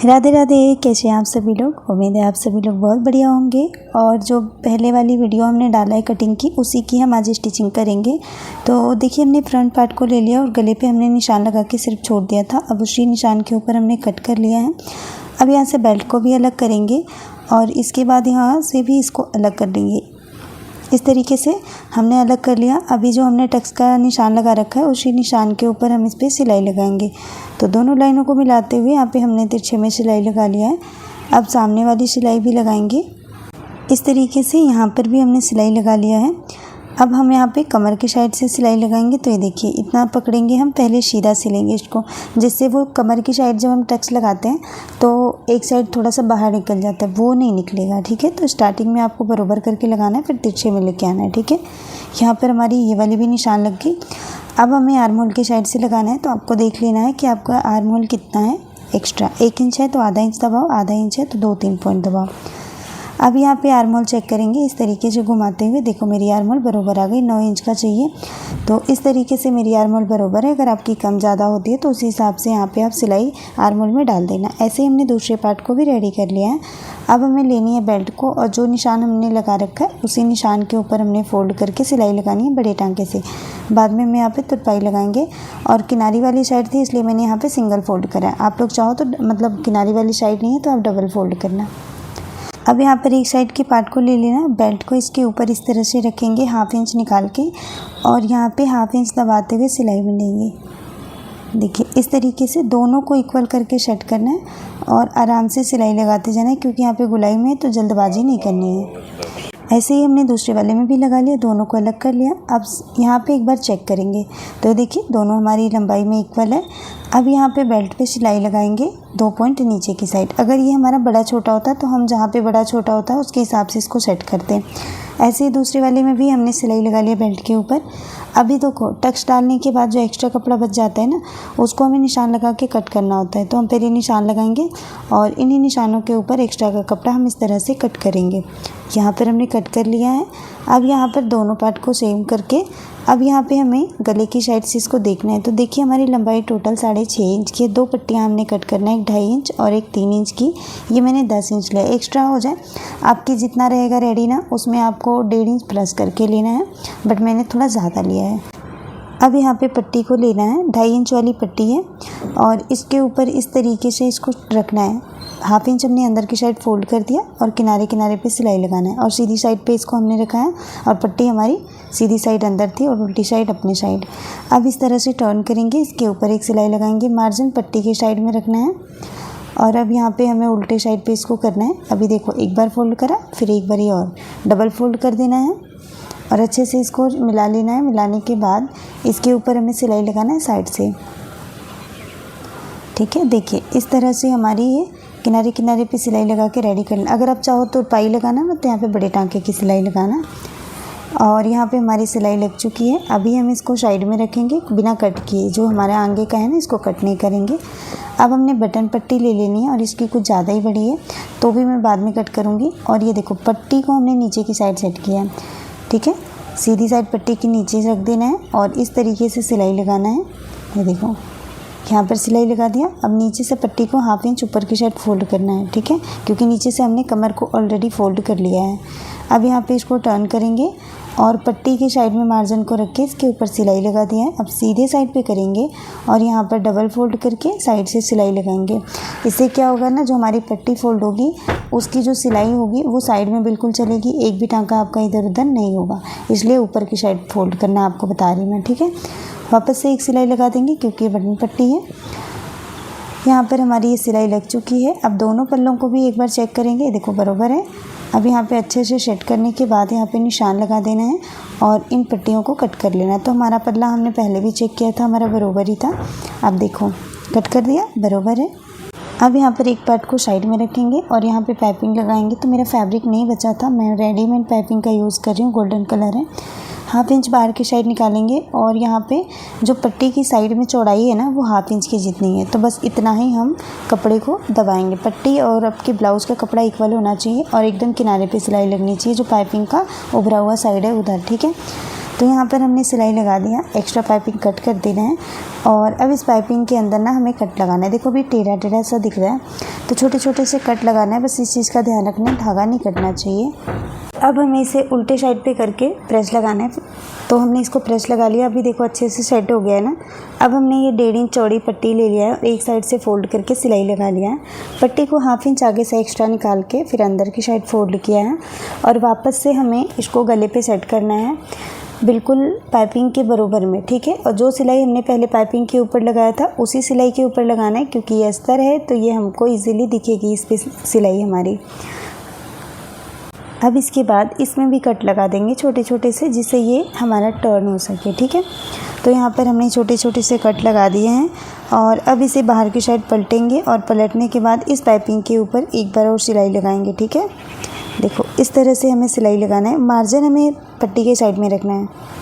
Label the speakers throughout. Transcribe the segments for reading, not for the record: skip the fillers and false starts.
Speaker 1: राधे राधे, कैसे हैं आप सभी लोग। उम्मीद है आप सभी लोग बहुत बढ़िया होंगे। और जो पहले वाली वीडियो हमने डाला है कटिंग की, उसी की हम आज स्टिचिंग करेंगे। तो देखिए, हमने फ्रंट पार्ट को ले लिया और गले पे हमने निशान लगा के सिर्फ छोड़ दिया था। अब उसी निशान के ऊपर हमने कट कर लिया है। अब यहाँ से बेल्ट को भी अलग करेंगे और इसके बाद यहाँ से भी इसको अलग कर देंगे। इस तरीके से हमने अलग कर लिया। अभी जो हमने टक्स का निशान लगा रखा है, उसी निशान के ऊपर हम इस पर सिलाई लगाएंगे। तो दोनों लाइनों को मिलाते हुए यहाँ पे हमने तिरछे में सिलाई लगा लिया है। अब सामने वाली सिलाई भी लगाएंगे। इस तरीके से यहाँ पर भी हमने सिलाई लगा लिया है। अब हम यहाँ पे कमर की साइड से सिलाई लगाएंगे। तो ये देखिए, इतना पकड़ेंगे हम, पहले सीधा सिलेंगे इसको, जिससे वो कमर की साइड जब हम टक्स लगाते हैं तो एक साइड थोड़ा सा बाहर निकल जाता है, वो नहीं निकलेगा। ठीक है, तो स्टार्टिंग में आपको बराबर करके लगाना है, फिर तिरछे में लेके आना है। ठीक है, यहाँ पर हमारी ये वाली भी निशान लग गई। अब हमें आर्म होल की साइड से लगाना है। तो आपको देख लेना है कि आपका आर्म होल कितना है एक्स्ट्रा। 1 इंच है तो आधा इंच दबाओ, आधा इंच है तो 2-3 पॉइंट दबाओ। अब यहाँ पे आर्म होल चेक करेंगे। इस तरीके से घुमाते हुए देखो, मेरी आर्म होल बराबर आ गई। 9 इंच का चाहिए, तो इस तरीके से मेरी आर्म होल बराबर है। अगर आपकी कम ज़्यादा होती है तो उसी हिसाब से यहाँ पे आप सिलाई आर्म होल में डाल देना। ऐसे ही हमने दूसरे पार्ट को भी रेडी कर लिया है। अब हमें लेनी है बेल्ट को, और जो निशान हमने लगा रखा है उसी निशान के ऊपर हमने फोल्ड करके सिलाई लगानी है बड़े टांके से। बाद में हम यहाँ पे तुरपाई लगाएंगे। और किनारी वाली साइड थी इसलिए मैंने यहाँ पे सिंगल फोल्ड करा है। आप लोग चाहो तो मतलब किनारी वाली साइड नहीं है तो आप डबल फोल्ड करना। अब यहाँ पर एक साइड के पार्ट को ले लेना, बेल्ट को इसके ऊपर इस तरह से रखेंगे 1/2 इंच निकाल के, और यहाँ पे 1/2 इंच दबाते हुए सिलाई बनाएंगे। देखिए, इस तरीके से दोनों को इक्वल करके सेट करना है और आराम से सिलाई लगाते जाना है, क्योंकि यहाँ पे गुलाई में तो जल्दबाजी नहीं करनी है। ऐसे ही हमने दूसरे वाले में भी लगा लिया, दोनों को अलग कर लिया। अब यहाँ पे एक बार चेक करेंगे तो देखिए, दोनों हमारी लंबाई में इक्वल है। अब यहाँ पे बेल्ट पे सिलाई लगाएंगे 2 पॉइंट नीचे की साइड। अगर ये हमारा बड़ा छोटा होता है तो हम जहाँ पे बड़ा छोटा होता है उसके हिसाब से इसको सेट करते हैं। ऐसे ही दूसरे वाले में भी हमने सिलाई लगा लिया बेल्ट के ऊपर। अभी देखो, टक्स डालने के बाद जो एक्स्ट्रा कपड़ा बच जाता है ना, उसको हमें निशान लगा के कट करना होता है। तो हम पहले निशान लगाएंगे और इन्हीं निशानों के ऊपर एक्स्ट्रा का कपड़ा हम इस तरह से कट करेंगे। यहाँ पर हमने कट कर लिया है। अब यहाँ पर दोनों पार्ट को सेम करके अब यहाँ पे हमें गले की साइड से इसको देखना है। तो देखिए, हमारी लंबाई टोटल 6.5 इंच की है। 2 पट्टियाँ हमने कट करना है, एक 2.5 इंच और एक 3 इंच की। ये मैंने 10 इंच लिया, एक्स्ट्रा हो जाए आपकी जितना रहेगा रेडी ना, उसमें आपको 1.5 इंच प्लस करके लेना है, बट मैंने थोड़ा ज़्यादा लिया है। अब यहाँ पे पट्टी को लेना है, 2.5 इंच वाली पट्टी है, और इसके ऊपर इस तरीके से इसको रखना है। 1/2 इंच हमने अंदर की साइड फोल्ड कर दिया और किनारे किनारे पे सिलाई लगाना है, और सीधी साइड पे इसको हमने रखा है। और पट्टी हमारी सीधी साइड अंदर थी और उल्टी साइड अपनी साइड। अब इस तरह से टर्न करेंगे, इसके ऊपर एक सिलाई लगाएंगे। मार्जिन पट्टी की साइड में रखना है, और अब यहाँ पे हमें उल्टे साइड पे इसको करना है। अभी देखो, एक बार फोल्ड करा, फिर एक बार और डबल फोल्ड कर देना है और अच्छे से इसको मिला लेना है। मिलाने के बाद इसके ऊपर हमें सिलाई लगाना है साइड से। ठीक है, देखिए इस तरह से हमारी ये किनारे किनारे पे सिलाई लगा के रेडी करना। अगर आप चाहो तो पाई लगाना ना, तो यहाँ पे बड़े टांके की सिलाई लगाना। और यहाँ पे हमारी सिलाई लग चुकी है। अभी हम इसको साइड में रखेंगे बिना कट किए। जो हमारे आगे का है ना, इसको कट नहीं करेंगे। अब हमने बटन पट्टी ले लेनी है, और इसकी कुछ ज़्यादा ही बड़ी है तो भी मैं बाद में कट करूँगी। और ये देखो, पट्टी को हमने नीचे की साइड सेट किया है। ठीक है, सीधी साइड पट्टी के नीचे रख देना है और इस तरीके से सिलाई लगाना है। ये देखो, यहाँ पर सिलाई लगा दिया। अब नीचे से पट्टी को 1/2 इंच ऊपर की साइड फोल्ड करना है। ठीक है, क्योंकि नीचे से हमने कमर को ऑलरेडी फोल्ड कर लिया है। अब यहाँ पे इसको टर्न करेंगे और पट्टी की साइड में मार्जिन को रख के इसके ऊपर सिलाई लगा दिया है। अब सीधे साइड पे करेंगे और यहाँ पर डबल फोल्ड करके साइड से सिलाई लगाएंगे। इससे क्या होगा ना, जो हमारी पट्टी फोल्ड होगी उसकी जो सिलाई होगी वो साइड में बिल्कुल चलेगी। एक भी टांका आपका इधर उधर नहीं होगा, इसलिए ऊपर की साइड फोल्ड करना आपको बता रही मैं। ठीक है, वापस से एक सिलाई लगा देंगे क्योंकि ये बटन पट्टी है। यहाँ पर हमारी ये सिलाई लग चुकी है। अब दोनों पल्लों को भी एक बार चेक करेंगे, देखो बराबर है। अब यहाँ पे अच्छे से सेट करने के बाद यहाँ पे निशान लगा देना है और इन पट्टियों को कट कर लेना है। तो हमारा पल्ला हमने पहले भी चेक किया था, हमारा बराबर ही था। अब देखो, कट कर दिया, बराबर है। अब यहाँ पर एक पार्ट को साइड में रखेंगे और यहाँ पे पाइपिंग लगाएंगे। तो मेरा फैब्रिक नहीं बचा था, मैं रेडीमेड पाइपिंग का यूज़ कर रही हूँ, गोल्डन कलर है। 1/2 इंच बाहर की साइड निकालेंगे और यहाँ पे जो पट्टी की साइड में चौड़ाई है ना, वो 1/2 इंच की जितनी है। तो बस इतना ही हम कपड़े को दबाएंगे। पट्टी और आपके ब्लाउज़ का कपड़ा इक्वल होना चाहिए और एकदम किनारे पे सिलाई लगनी चाहिए, जो पाइपिंग का उभरा हुआ साइड है उधर। ठीक है, तो यहाँ पर हमने सिलाई लगा दिया, एक्स्ट्रा पाइपिंग कट कर देना है। और अब इस पाइपिंग के अंदर ना हमें कट लगाना है। देखो अभी टेढ़ा टेढ़ा सा दिख रहा है, तो छोटे छोटे से कट लगाना है, बस इस चीज़ का ध्यान रखना है, धागा नहीं कटना चाहिए। अब हमें इसे उल्टे साइड पे करके प्रेस लगाना है। तो हमने इसको प्रेस लगा लिया, अभी देखो अच्छे से सेट हो गया है ना। अब हमने ये 1.5 इंच चौड़ी पट्टी ले लिया है और एक साइड से फोल्ड करके सिलाई लगा लिया है। पट्टी को 1/2 इंच आगे से एक्स्ट्रा निकाल के फिर अंदर की साइड फोल्ड किया है और वापस से हमें इसको गले पे सेट करना है, बिल्कुल पाइपिंग के बराबर में, ठीक है। और जो सिलाई हमने पहले पाइपिंग के ऊपर लगाया था उसी सिलाई के ऊपर लगाना है, क्योंकि ये अस्तर है तो ये हमको ईजिली दिखेगी इस पर सिलाई हमारी। अब इसके बाद इसमें भी कट लगा देंगे छोटे छोटे से, जिससे ये हमारा टर्न हो सके, ठीक है। तो यहाँ पर हमने छोटे छोटे से कट लगा दिए हैं और अब इसे बाहर की साइड पलटेंगे और पलटने के बाद इस पाइपिंग के ऊपर एक बार और सिलाई लगाएंगे, ठीक है। देखो इस तरह से हमें सिलाई लगाना है, मार्जिन हमें पट्टी के साइड में रखना है।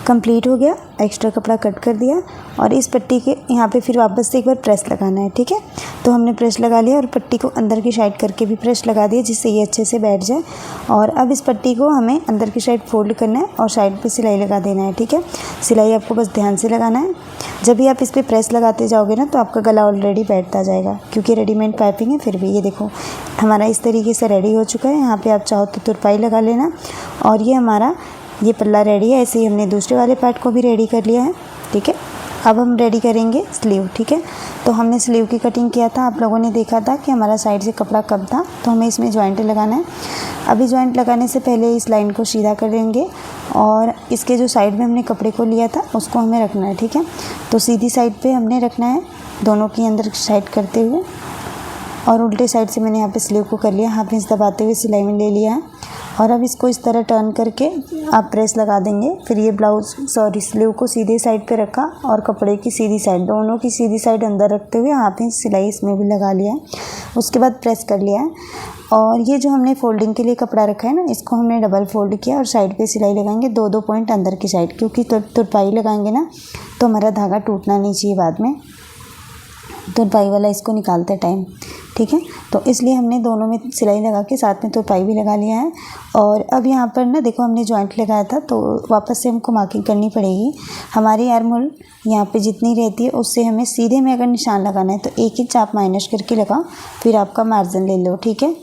Speaker 1: कंप्लीट हो गया, एक्स्ट्रा कपड़ा कट कर दिया और इस पट्टी के यहाँ पे फिर वापस से एक बार प्रेस लगाना है, ठीक है। तो हमने प्रेस लगा लिया और पट्टी को अंदर की साइड करके भी प्रेस लगा दिया, जिससे ये अच्छे से बैठ जाए। और अब इस पट्टी को हमें अंदर की साइड फोल्ड करना है और साइड पे सिलाई लगा देना है, ठीक है। सिलाई आपको बस ध्यान से लगाना है। जब भी आप इस पर प्रेस लगाते जाओगे ना तो आपका गला ऑलरेडी बैठता जाएगा, क्योंकि रेडीमेड पाइपिंग है। फिर भी ये देखो हमारा इस तरीके से रेडी हो चुका है। यहाँ पर आप चाहो तो तुरपाई लगा लेना और ये हमारा ये पल्ला रेडी है। ऐसे ही हमने दूसरे वाले पार्ट को भी रेडी कर लिया है, ठीक है। अब हम रेडी करेंगे स्लीव, ठीक है। तो हमने स्लीव की कटिंग किया था, आप लोगों ने देखा था कि हमारा साइड से कपड़ा कम था, तो हमें इसमें जॉइंट लगाना है। अभी जॉइंट लगाने से पहले इस लाइन को सीधा कर लेंगे और इसके जो साइड में हमने कपड़े को लिया था उसको हमें रखना है, ठीक है। तो सीधी साइड पे हमने रखना है, दोनों की अंदर साइड करते हुए, और उल्टे साइड से मैंने यहाँ पे स्लीव को कर लिया, 1/2 इंच दबाते हुए सिलाई में ले लिया है। और अब इसको इस तरह टर्न करके आप प्रेस लगा देंगे। फिर ये स्लीव को सीधे साइड पे रखा और कपड़े की सीधी साइड, दोनों की सीधी साइड अंदर रखते हुए 1/2 इंच सिलाई इसमें भी लगा लिया है। उसके बाद प्रेस कर लिया है और ये जो हमने फोल्डिंग के लिए कपड़ा रखा है ना, इसको हमने डबल फोल्ड किया और साइड पे सिलाई लगाएंगे 2-2 पॉइंट अंदर की साइड, क्योंकि तुरपाई लगाएंगे ना तो हमारा धागा टूटना नहीं चाहिए बाद में, तुरपाई वाला इसको निकालते टाइम, ठीक है। तो इसलिए हमने दोनों में सिलाई लगा के साथ में तुरपाई भी लगा लिया है। और अब यहाँ पर ना देखो हमने जॉइंट लगाया था, तो वापस से हमको मार्किंग करनी पड़ेगी। हमारी आर्म होल यहाँ पे जितनी रहती है उससे हमें सीधे में अगर निशान लगाना है तो 1 इंच आप माइनस करके लगाओ, फिर आपका मार्जिन ले लो, ठीक है।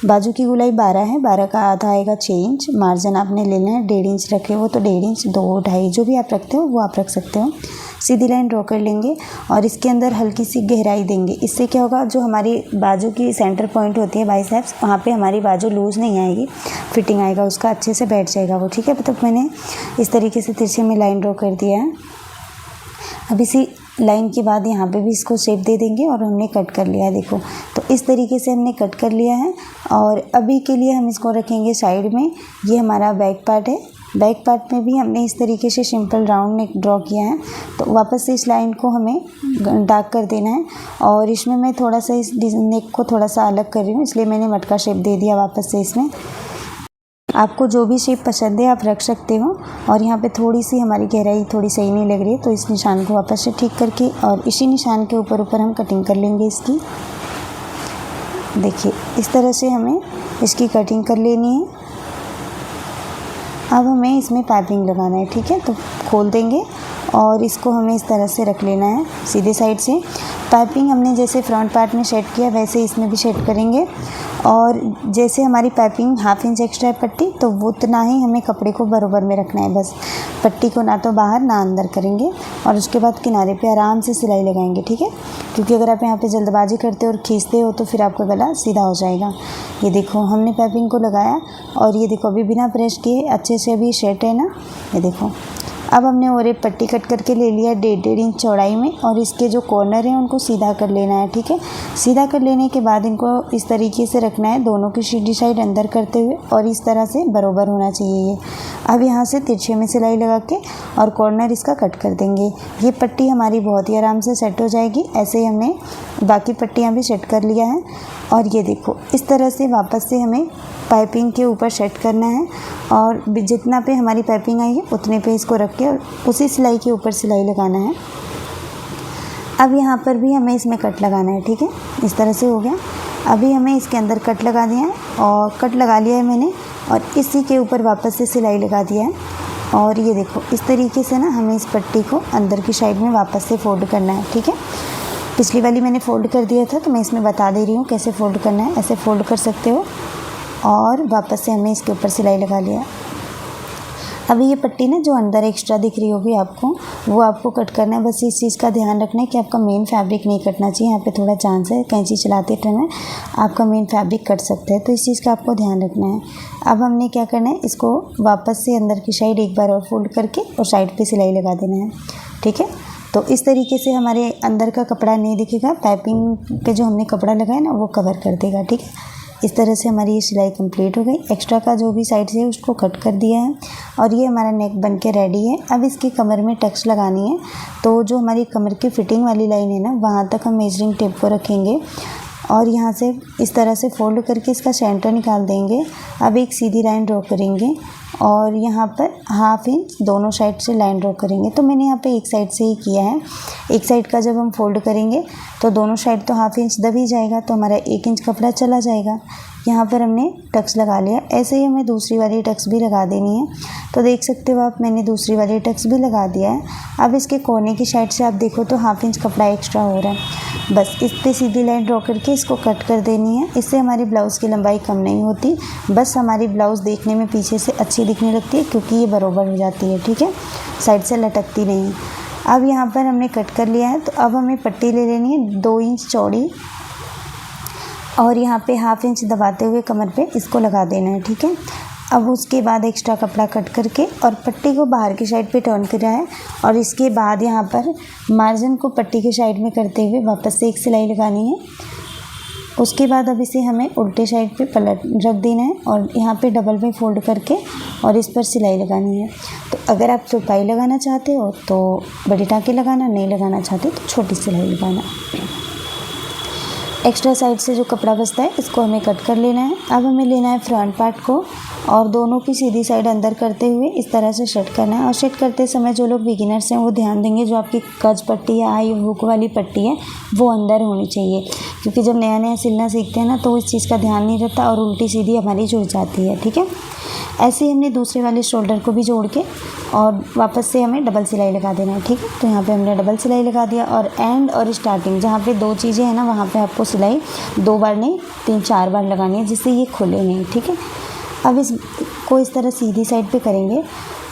Speaker 1: बाजू की गोलाई 12 है, 12 का आधा आएगा 6 इंच। मार्जिन आपने लेना है 1.5 इंच रखे हो तो 1.5 इंच, 2, 2.5 जो भी आप रखते हो वो आप रख सकते हो। सीधी लाइन ड्रॉ कर लेंगे और इसके अंदर हल्की सी गहराई देंगे। इससे क्या होगा, जो हमारी बाजू की सेंटर पॉइंट होती है बाइसेप्स, वहाँ पे हमारी बाजू लूज़ नहीं आएगी, फिटिंग आएगा उसका, अच्छे से बैठ जाएगा वो, ठीक है। तो मैंने इस तरीके से तिरछे में लाइन ड्रॉ कर दिया है। अब इसी लाइन के बाद यहाँ पे भी इसको शेप दे देंगे और हमने कट कर लिया है, देखो। तो इस तरीके से हमने कट कर लिया है और अभी के लिए हम इसको रखेंगे साइड में। ये हमारा बैक पार्ट है, बैक पार्ट में भी हमने इस तरीके से सिंपल राउंड नेक ड्रॉ किया है। तो वापस से इस लाइन को हमें डार्क कर देना है और इसमें मैं थोड़ा सा इस नेक को थोड़ा सा अलग कर रही हूँ, इसलिए मैंने मटका शेप दे दिया वापस से इसमें। आपको जो भी शेप पसंद है आप रख सकते हो। और यहाँ पे थोड़ी सी हमारी गहराई थोड़ी सही नहीं लग रही है, तो इस निशान को वापस से ठीक करके और इसी निशान के ऊपर हम कटिंग कर लेंगे इसकी। देखिए इस तरह से हमें इसकी कटिंग कर लेनी है। अब हमें इसमें पाइपिंग लगाना है, ठीक है। तो खोल देंगे और इसको हमें इस तरह से रख लेना है सीधे साइड से। पाइपिंग हमने जैसे फ्रंट पार्ट में सेट किया वैसे इसमें भी सेट करेंगे। और जैसे हमारी पाइपिंग 1/2 इंच एक्स्ट्रा है पट्टी, तो वो उतना ही हमें कपड़े को बराबर में रखना है, बस पट्टी को ना तो बाहर ना अंदर करेंगे। और उसके बाद किनारे पे आराम से सिलाई लगाएंगे, ठीक है। क्योंकि अगर आप यहाँ पे जल्दबाजी करते हो और खींचते हो तो फिर आपका गला सीधा हो जाएगा। ये देखो हमने पाइपिंग को लगाया और ये देखो अभी बिना प्रेस किए अच्छे से अभी सेट है ना, ये देखो। अब हमने और एक पट्टी कट करके ले लिया 1.5 इंच चौड़ाई में और इसके जो कॉर्नर हैं उनको सीधा कर लेना है, ठीक है। सीधा कर लेने के बाद इनको इस तरीके से रखना है, दोनों की सीधी साइड अंदर करते हुए, और इस तरह से बराबर होना चाहिए ये। अब यहाँ से तिरछे में सिलाई लगा के और कॉर्नर इसका कट कर देंगे। ये पट्टी हमारी बहुत ही आराम से सेट हो जाएगी। ऐसे ही हमने बाकी पट्टियाँ भी सेट कर लिया है। और ये देखो इस तरह से वापस से हमें पाइपिंग के ऊपर सेट करना है और जितना पे हमारी पाइपिंग आई है उतने पे इसको रख के और उसी सिलाई के ऊपर सिलाई लगाना है। अब यहाँ पर भी हमें इसमें कट लगाना है, ठीक है। इस तरह से हो गया। अभी हमें इसके अंदर कट लगा दिया है और कट लगा लिया है मैंने, और इसी के ऊपर वापस से सिलाई लगा दिया है। और ये देखो इस तरीके से ना हमें इस पट्टी को अंदर की साइड में वापस से फोल्ड करना है, ठीक है। पिछली वाली मैंने फ़ोल्ड कर दिया था, तो मैं इसमें बता दे रही हूँ कैसे फ़ोल्ड करना है। ऐसे फ़ोल्ड कर सकते हो और वापस से हमने इसके ऊपर सिलाई लगा लिया। अभी ये पट्टी ना जो अंदर एक्स्ट्रा दिख रही होगी आपको, वो आपको कट करना है। बस इस चीज़ का ध्यान रखना है कि आपका मेन फैब्रिक नहीं कटना चाहिए। यहाँ पे थोड़ा चांस है कैंची चलाते रहना आपका मेन फैब्रिक कट सकता है, तो इस चीज़ का आपको ध्यान रखना है। अब हमने क्या करना है, इसको वापस से अंदर की साइड एक बार और फोल्ड करके और साइड पर सिलाई लगा देना है। ठीक है, तो इस तरीके से हमारे अंदर का कपड़ा नहीं दिखेगा, पाइपिंग पे जो हमने कपड़ा लगाया ना वो कवर कर देगा। ठीक है, इस तरह से हमारी ये सिलाई कंप्लीट हो गई। एक्स्ट्रा का जो भी साइड से उसको कट कर दिया है और ये हमारा नेक बन के रेडी है। अब इसकी कमर में टक्स लगानी है, तो जो हमारी कमर की फिटिंग वाली लाइन है ना, वहाँ तक हम मेजरिंग टेप को रखेंगे और यहाँ से इस तरह से फोल्ड करके इसका सेंटर निकाल देंगे। अब एक सीधी लाइन ड्रॉ करेंगे और यहाँ पर 1/2 इंच दोनों साइड से लाइन ड्रॉ करेंगे। तो मैंने यहाँ पे एक साइड से ही किया है। एक साइड का जब हम फोल्ड करेंगे तो दोनों साइड तो 1/2 इंच दब ही जाएगा, तो हमारा 1 इंच कपड़ा चला जाएगा। यहाँ पर हमने टक्स लगा लिया। ऐसे ही हमें दूसरी वाली टक्स भी लगा देनी है। तो देख सकते हो आप, मैंने दूसरी वाली टक्स भी लगा दिया है। अब इसके कोने की साइड से आप देखो तो 1/2 इंच कपड़ा एक्स्ट्रा हो रहा है। बस इस पर सीधी लाइन ड्रॉ करके इसको कट कर देनी है। इससे हमारी ब्लाउज़ की लंबाई कम नहीं होती, बस हमारी ब्लाउज़ देखने में पीछे से अच्छी दिखने लगती है क्योंकि ये बराबर हो जाती है। ठीक है, साइड से लटकती नहीं है। अब यहाँ पर हमने कट कर लिया है, तो अब हमें पट्टी ले लेनी है 2 इंच चौड़ी और यहाँ पे 1/2 इंच दबाते हुए कमर पे इसको लगा देना है। ठीक है, अब उसके बाद एक्स्ट्रा कपड़ा कट करके और पट्टी को बाहर की साइड पे टर्न करा है और इसके बाद यहाँ पर मार्जिन को पट्टी की साइड में करते हुए वापस से एक सिलाई लगानी है। उसके बाद अब इसे हमें उल्टे साइड पे पलट रख देना है और यहाँ पे डबल में फोल्ड करके और इस पर सिलाई लगानी है। तो अगर आप तुरपाई लगाना चाहते हो तो बड़ी टाँके लगाना, नहीं लगाना चाहते तो छोटी सिलाई लगाना। एक्स्ट्रा साइड से जो कपड़ा बचता है इसको हमें कट कर लेना है। अब हमें लेना है फ्रंट पार्ट को और दोनों की सीधी साइड अंदर करते हुए इस तरह से सेट करना है। और सेट करते समय जो लोग बिगिनर्स हैं वो ध्यान देंगे, जो आपकी कज पट्टी या हाई हुक वाली पट्टी है वो अंदर होनी चाहिए, क्योंकि जब नया नया सिलना सीखते हैं ना तो इस चीज़ का ध्यान नहीं रहता और उल्टी सीधी हमारी जुड़ जाती है। ठीक है, ऐसे ही हमने दूसरे वाले शोल्डर को भी जोड़ के और वापस से हमें डबल सिलाई लगा देना है। ठीक है, तो यहाँ पे हमने डबल सिलाई लगा दिया और एंड और स्टार्टिंग जहाँ पे 2 चीज़ें हैं ना, वहाँ पे आपको सिलाई 2 बार नहीं 3-4 बार लगानी है, जिससे ये खुले नहीं। ठीक है, अब इसको इस तरह सीधी साइड पे करेंगे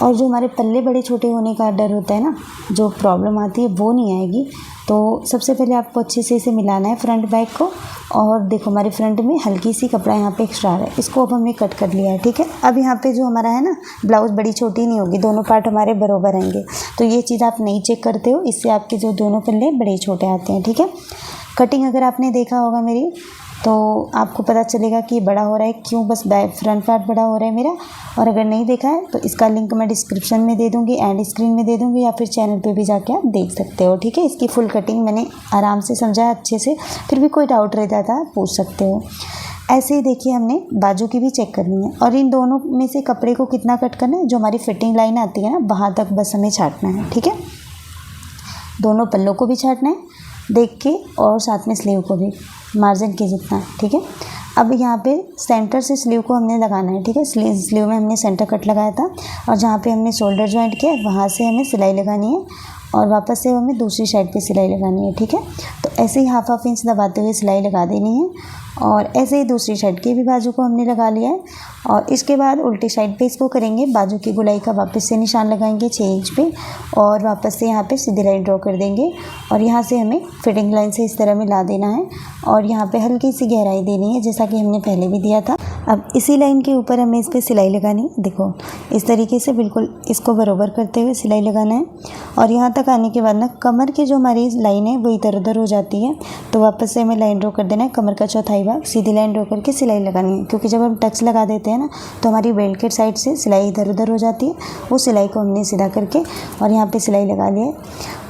Speaker 1: और जो हमारे पल्ले बड़े छोटे होने का डर होता है ना, जो प्रॉब्लम आती है वो नहीं आएगी। तो सबसे पहले आपको अच्छे से इसे मिलाना है फ्रंट बैक को। और देखो हमारे फ्रंट में हल्की सी कपड़ा यहाँ पे एक्स्ट्रा आ रहा है, इसको अब हमने कट कर लिया है। ठीक है, अब यहाँ पे जो हमारा है ना ब्लाउज़ बड़ी छोटी नहीं होगी, दोनों पार्ट हमारे बराबर रहेंगे। तो ये चीज़ आप नहीं चेक करते हो, इससे आपके जो दोनों पल्ले बड़े छोटे आते हैं। ठीक है, कटिंग अगर आपने देखा होगा मेरी तो आपको पता चलेगा कि बड़ा हो रहा है क्यों, बस बैक फ्रंट पार्ट बड़ा हो रहा है मेरा। और अगर नहीं देखा है तो इसका लिंक मैं डिस्क्रिप्शन में दे दूँगी, एंड स्क्रीन में दे दूँगी, या फिर चैनल पे भी जाके आप देख सकते हो। ठीक है, इसकी फुल कटिंग मैंने आराम से समझाया अच्छे से, फिर भी कोई डाउट रह जाता है पूछ सकते हो। ऐसे ही देखिए हमने बाजू की भी चेक करनी है और इन दोनों में से कपड़े को कितना कट करना है, जो हमारी फिटिंग लाइन आती है ना वहाँ तक बस हमें छांटना है। ठीक है, दोनों पल्लों को भी छांटना है देख के और साथ में स्लीव को भी मार्जिन के जितना। ठीक है, अब यहाँ पे सेंटर से स्लीव को हमने लगाना है। ठीक है, स्लीव में हमने सेंटर कट लगाया था और जहाँ पे हमने शोल्डर जॉइंट किया वहाँ से हमें सिलाई लगानी है और वापस से हमें दूसरी साइड पे सिलाई लगानी है। ठीक है, तो ऐसे ही 1/2 इंच दबाते हुए सिलाई लगा देनी है और ऐसे ही दूसरी साइड के भी बाजू को हमने लगा लिया है। और इसके बाद उल्टी साइड पे इसको करेंगे, बाजू की गोलाई का वापस से निशान लगाएंगे 6 इंच पे और वापस से यहाँ पे सीधी लाइन ड्रॉ कर देंगे और यहाँ से हमें फिटिंग लाइन से इस तरह मिला देना है और यहाँ पे हल्की सी गहराई देनी है जैसा कि हमने पहले भी दिया था। अब इसी लाइन के ऊपर हमें इस पर सिलाई लगानी है। देखो इस तरीके से बिल्कुल इसको बराबर करते हुए सिलाई लगाना है और यहाँ तक आने के बाद ना कमर की जो हमारी लाइन है वो इधर उधर हो जाती है, तो वापस से हमें लाइन ड्रॉ कर देना है। कमर का चौथाई भाग सीधी लाइन ड्रॉ करके सिलाई लगानी है, क्योंकि जब हम टक्स लगा देते हैं ना तो हमारी बेल्ट के साइड से सिलाई इधर उधर हो जाती है। वो सिलाई को हमने सीधा करके और यहाँ पे सिलाई लगा लिया है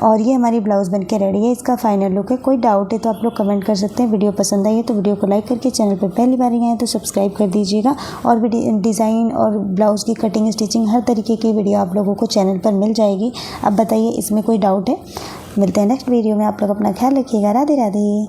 Speaker 1: और ये हमारी ब्लाउज़ बन के रेडी है। इसका फाइनल लुक है। कोई डाउट है तो आप लोग कमेंट कर सकते हैं। वीडियो पसंद आई है तो वीडियो को लाइक करके, चैनल पर पहली बार आए तो सब्सक्राइब कर दीजिएगा। और भी डिज़ाइन और ब्लाउज़ की कटिंग स्टिचिंग हर तरीके की वीडियो आप लोगों को चैनल पर मिल जाएगी। अब बताइए इसमें कोई डाउट है? मिलते हैं नेक्स्ट वीडियो में। आप लोग अपना ख्याल रखिएगा। राधे राधे।